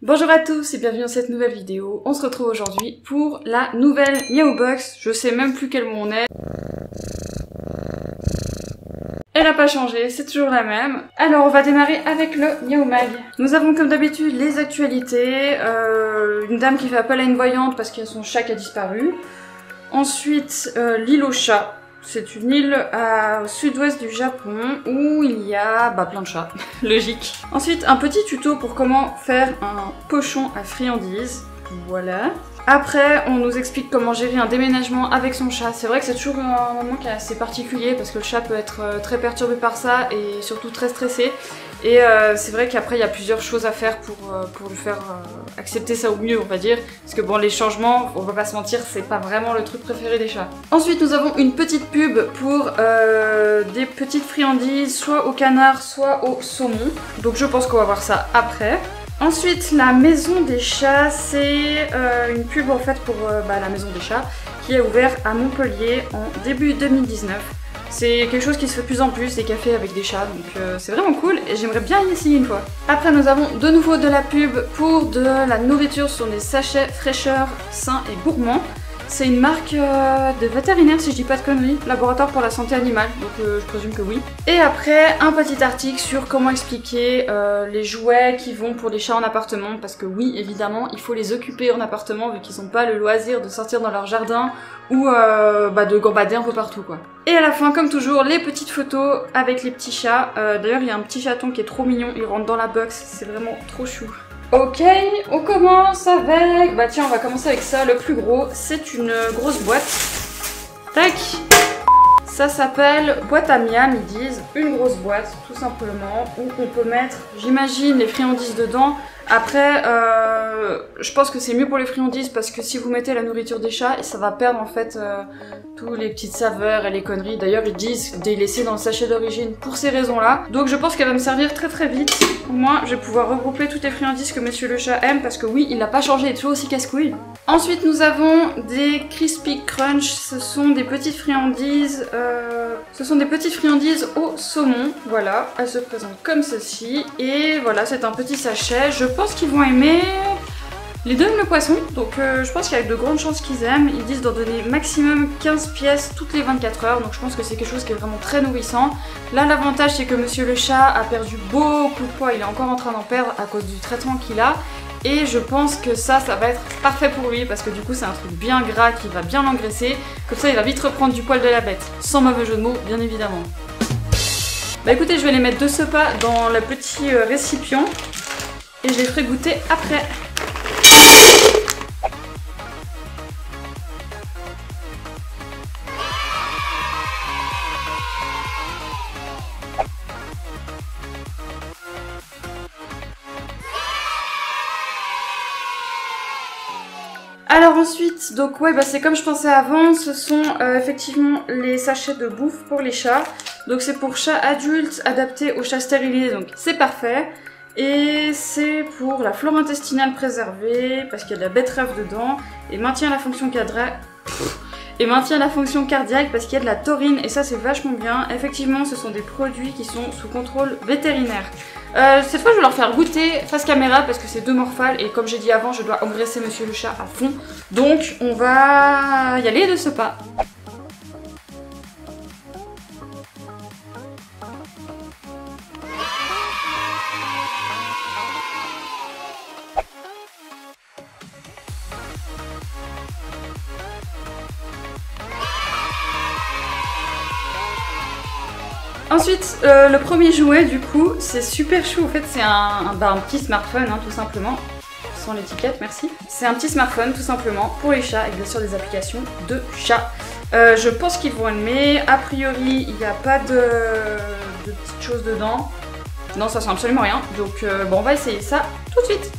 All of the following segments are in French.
Bonjour à tous et bienvenue dans cette nouvelle vidéo. On se retrouve aujourd'hui pour la nouvelle Meow Box. Je sais même plus quel mot on est. Elle n'a pas changé, c'est toujours la même. Alors on va démarrer avec le Meow Mag. Nous avons comme d'habitude les actualités, une dame qui fait appel à une voyante parce que son chat qui a disparu. Ensuite l'île aux chats. C'est une île au sud-ouest du Japon où il y a plein de chats, logique. Ensuite, un petit tuto pour comment faire un pochon à friandises, voilà. Après, on nous explique comment gérer un déménagement avec son chat. C'est vrai que c'est toujours un moment qui est assez particulier parce que le chat peut être très perturbé par ça et surtout très stressé. Et c'est vrai qu'après il y a plusieurs choses à faire pour lui faire accepter ça au mieux, on va dire. Parce que bon, les changements, on va pas se mentir, c'est pas vraiment le truc préféré des chats. Ensuite nous avons une petite pub pour des petites friandises, soit au canard, soit au saumon. Donc je pense qu'on va voir ça après. Ensuite, la maison des chats, c'est une pub en fait pour la maison des chats qui est ouverte à Montpellier en début 2019. C'est quelque chose qui se fait de plus en plus, des cafés avec des chats, donc c'est vraiment cool et j'aimerais bien y essayer une fois. Après nous avons de nouveau de la pub pour de la nourriture sur des sachets fraîcheur, sains et gourmands. C'est une marque de vétérinaire si je dis pas de conneries, laboratoire pour la santé animale, donc je présume que oui. Et après un petit article sur comment expliquer les jouets qui vont pour les chats en appartement, parce que oui évidemment il faut les occuper en appartement vu qu'ils n'ont pas le loisir de sortir dans leur jardin ou de gambader un peu partout quoi. Et à la fin comme toujours les petites photos avec les petits chats, d'ailleurs il y a un petit chaton qui est trop mignon, il rentre dans la box, c'est vraiment trop chou. Ok, on commence avec... tiens, on va commencer avec ça, le plus gros, c'est une grosse boîte. Tac. Ça s'appelle boîte à miam, ils disent. Une grosse boîte, tout simplement, où on peut mettre, j'imagine, les friandises dedans. Après, je pense que c'est mieux pour les friandises parce que si vous mettez la nourriture des chats, ça va perdre en fait tous les petites saveurs et les conneries. D'ailleurs, ils disent de les laisser dans le sachet d'origine pour ces raisons-là. Donc je pense qu'elle va me servir très très vite. Au moins, je vais pouvoir regrouper toutes les friandises que Monsieur le Chat aime parce que oui, il n'a pas changé, il est toujours aussi casse-couille. Ensuite, nous avons des Crispy Crunch. Ce sont des petites friandises. Au saumon. Voilà, elles se présentent comme ceci. Et voilà, c'est un petit sachet. Je pense qu'ils vont aimer. Les deux aiment le poisson, donc je pense qu'il y a de grandes chances qu'ils aiment. Ils disent d'en donner maximum 15 pièces toutes les 24 heures, donc je pense que c'est quelque chose qui est vraiment très nourrissant. Là, l'avantage, c'est que Monsieur le Chat a perdu beaucoup de poids, il est encore en train d'en perdre à cause du traitement qu'il a. Et je pense que ça va être parfait pour lui, parce que du coup, c'est un truc bien gras qui va bien l'engraisser. Comme ça, il va vite reprendre du poil de la bête. Sans mauvais jeu de mots, bien évidemment. Écoutez, je vais les mettre de ce pas dans le petit récipient. Et je les ferai goûter après. Alors ensuite, donc c'est comme je pensais avant, ce sont effectivement les sachets de bouffe pour les chats. Donc c'est pour chats adultes adaptés aux chats stérilisés, donc c'est parfait. Et c'est pour la flore intestinale préservée, parce qu'il y a de la betterave dedans, et maintient la fonction cardiaque. Parce qu'il y a de la taurine, et ça c'est vachement bien. Effectivement, ce sont des produits qui sont sous contrôle vétérinaire. Cette fois je vais leur faire goûter face caméra parce que c'est deux morphales et comme j'ai dit avant je dois engraisser Monsieur le Chat à fond. Donc on va y aller de ce pas. Ensuite, le premier jouet du coup, c'est super chou. En fait, c'est un petit smartphone, hein, tout simplement. Sans l'étiquette, merci. C'est un petit smartphone, tout simplement, pour les chats, avec bien sûr des applications de chat. Je pense qu'ils vont aimer. A priori, il n'y a pas de petites choses dedans. Non, ça sent absolument rien. Donc, on va essayer ça tout de suite.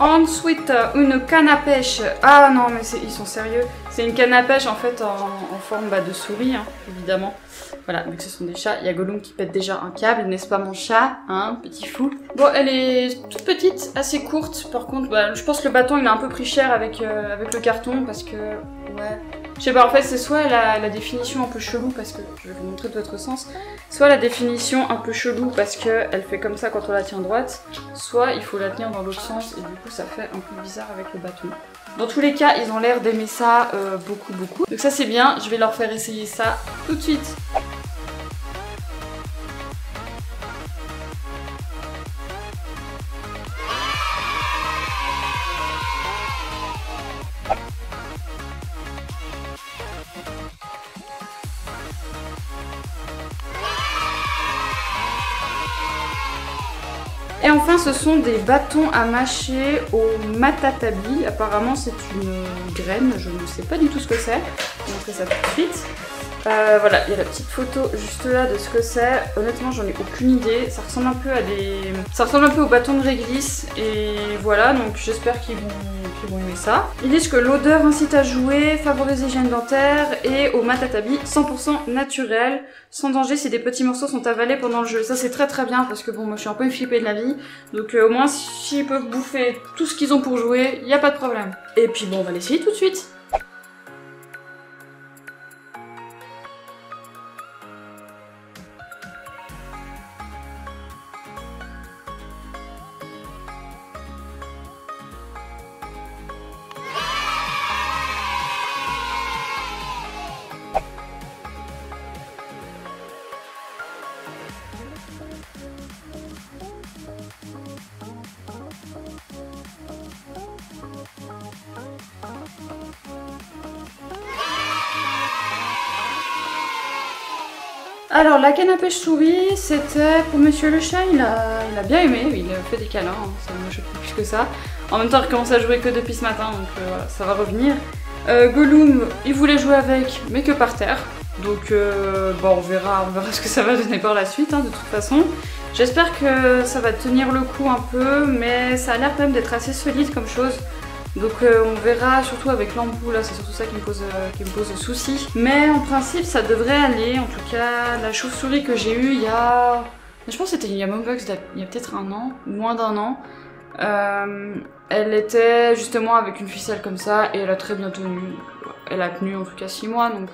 Ensuite, une canne à pêche. Ah non, mais ils sont sérieux. C'est une canne à pêche en fait en forme de souris, hein, évidemment. Voilà, vu que ce sont des chats, il y a Gollum qui pète déjà un câble, n'est-ce pas mon chat, hein, petit fou. Bon, elle est toute petite, assez courte. Par contre, bah, je pense que le bâton il a un peu pris cher avec le carton parce que, ouais. Je sais pas, en fait, c'est soit la définition un peu chelou parce que, je vais vous montrer de votre sens, soit la définition un peu chelou parce qu'elle fait comme ça quand on la tient droite, soit il faut la tenir dans l'autre sens et du coup ça fait un peu bizarre avec le bâton. Dans tous les cas, ils ont l'air d'aimer ça beaucoup. Donc ça c'est bien, je vais leur faire essayer ça tout de suite. Et enfin, ce sont des bâtons à mâcher au matatabi. Apparemment, c'est une graine. Je ne sais pas du tout ce que c'est. Je vais montrer ça tout de suite. Voilà, il y a la petite photo juste là de ce que c'est. Honnêtement, j'en ai aucune idée. Ça ressemble un peu à des... Ça ressemble un peu aux bâtons de réglisse. Et voilà, donc j'espère qu'ils vont aimer ça. Ils disent que l'odeur incite à jouer, favorise l'hygiène dentaire et au matatabi 100% naturel, sans danger si des petits morceaux sont avalés pendant le jeu. Ça c'est très bien parce que bon, moi je suis un peu une flippée de la vie. Donc au moins s'ils peuvent bouffer tout ce qu'ils ont pour jouer, il n'y a pas de problème. Et puis bon, on va l'essayer tout de suite. Alors la canne à pêche souris, c'était pour Monsieur le chat, il a bien aimé, il a fait des câlins, hein, ça ne me choque plus que ça. En même temps, il recommence à jouer que depuis ce matin, donc voilà, ça va revenir. Gollum, il voulait jouer avec, mais que par terre. Donc bon, on verra ce que ça va donner par la suite, hein, de toute façon. J'espère que ça va tenir le coup un peu, mais ça a l'air quand même d'être assez solide comme chose. Donc on verra, surtout avec l'embout là, c'est surtout ça qui me pose souci. Mais en principe ça devrait aller, en tout cas la chauve-souris que j'ai eue il y a... Je pense que c'était il y a peut-être un an, ou moins d'un an. Elle était justement avec une ficelle comme ça et elle a très bien tenu. Elle a tenu en tout cas 6 mois, donc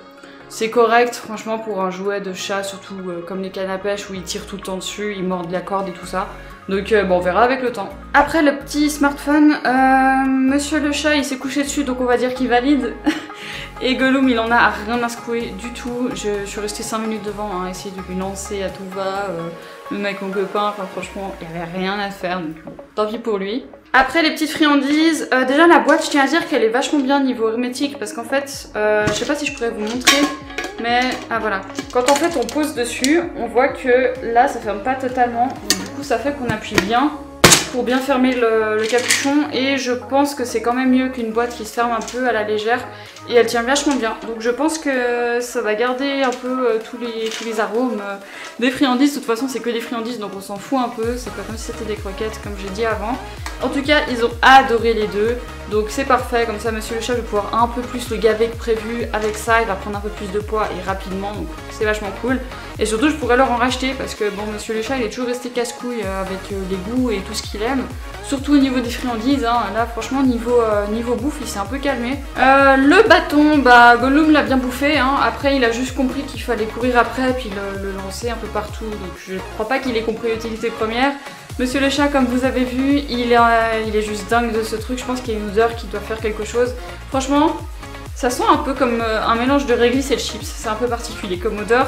c'est correct franchement pour un jouet de chat, surtout comme les cannes à pêche où ils tirent tout le temps dessus, ils mordent la corde et tout ça. Donc bon, on verra avec le temps. Après le petit smartphone, Monsieur le chat il s'est couché dessus donc on va dire qu'il valide. Et Gollum il en a rien à secouer du tout. Je suis restée 5 minutes devant à essayer de lui lancer à tout va. Même avec mon copain, enfin franchement il n'y avait rien à faire donc tant pis pour lui. Après les petites friandises, déjà la boîte je tiens à dire qu'elle est vachement bien niveau hermétique parce qu'en fait, je sais pas si je pourrais vous montrer, mais ah voilà. Quand en fait on pose dessus, on voit que là ça ferme pas totalement, donc du coup ça fait qu'on appuie bien pour bien fermer le capuchon et je pense que c'est quand même mieux qu'une boîte qui se ferme un peu à la légère et elle tient vachement bien. Donc je pense que ça va garder un peu tous les arômes des friandises. De toute façon c'est que des friandises donc on s'en fout un peu, c'est pas comme si c'était des croquettes comme j'ai dit avant. En tout cas ils ont adoré les deux, donc c'est parfait, comme ça Monsieur le chat va pouvoir un peu plus le gaver que prévu avec ça, il va prendre un peu plus de poids et rapidement, donc c'est vachement cool. Et surtout je pourrais leur en racheter parce que bon Monsieur le chat il est toujours resté casse-couille avec les goûts et tout ce qu'il aime, surtout au niveau des friandises, hein. Là franchement niveau bouffe il s'est un peu calmé. Le bâton, bah Gollum l'a bien bouffé, hein. Après il a juste compris qu'il fallait courir après puis le lancer un peu partout, donc je crois pas qu'il ait compris l'utilité première. Monsieur le chat, comme vous avez vu, il est juste dingue de ce truc, je pense qu'il y a une odeur qui doit faire quelque chose. Franchement, ça sent un peu comme un mélange de réglisse et de chips, c'est un peu particulier comme odeur.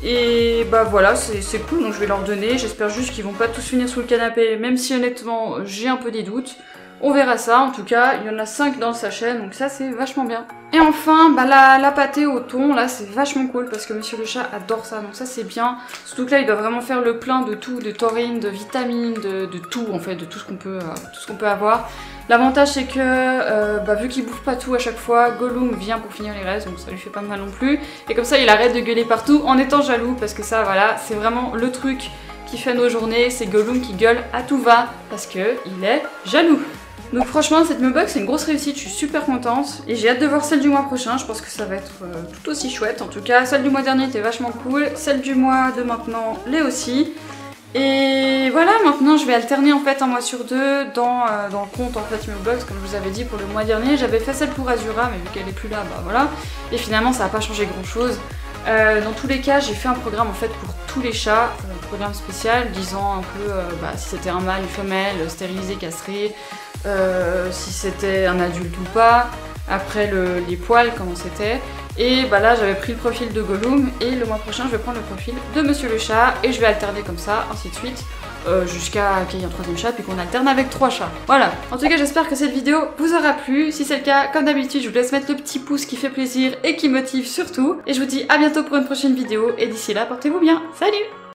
Et bah voilà, c'est cool, donc je vais leur donner, j'espère juste qu'ils vont pas tous finir sous le canapé, même si honnêtement j'ai un peu des doutes. On verra ça, en tout cas, il y en a 5 dans le sachet, donc ça c'est vachement bien. Et enfin, bah la pâtée au thon, là c'est vachement cool parce que Monsieur le chat adore ça, donc ça c'est bien. Surtout que là il doit vraiment faire le plein de tout, de taurine, de vitamines, de tout en fait, de tout ce qu'on peut avoir. L'avantage c'est que, vu qu'il bouffe pas tout à chaque fois, Gollum vient pour finir les restes, donc ça lui fait pas mal non plus. Et comme ça il arrête de gueuler partout en étant jaloux, parce que ça voilà, c'est vraiment le truc qui fait nos journées, c'est Gollum qui gueule à tout va, parce que il est jaloux. Donc franchement cette Mewbox c'est une grosse réussite, je suis super contente et j'ai hâte de voir celle du mois prochain, je pense que ça va être tout aussi chouette. En tout cas celle du mois dernier était vachement cool, celle du mois de maintenant l'est aussi. Et voilà, maintenant je vais alterner en fait un mois sur deux dans le compte en fait Mewbox, comme je vous avais dit pour le mois dernier. J'avais fait celle pour Azura mais vu qu'elle est plus là, bah voilà. Et finalement ça n'a pas changé grand chose. Dans tous les cas j'ai fait un programme en fait pour tous les chats, un programme spécial disant un peu si c'était un mâle, une femelle, stérilisé, castré, si c'était un adulte ou pas, après les poils comment c'était. Et bah là j'avais pris le profil de Gollum et le mois prochain je vais prendre le profil de Monsieur le Chat et je vais alterner comme ça, ainsi de suite, jusqu'à qu'il y ait un troisième chat puis qu'on alterne avec 3 chats. Voilà, en tout cas j'espère que cette vidéo vous aura plu. Si c'est le cas, comme d'habitude je vous laisse mettre le petit pouce qui fait plaisir et qui motive surtout. Et je vous dis à bientôt pour une prochaine vidéo et d'ici là portez-vous bien, salut!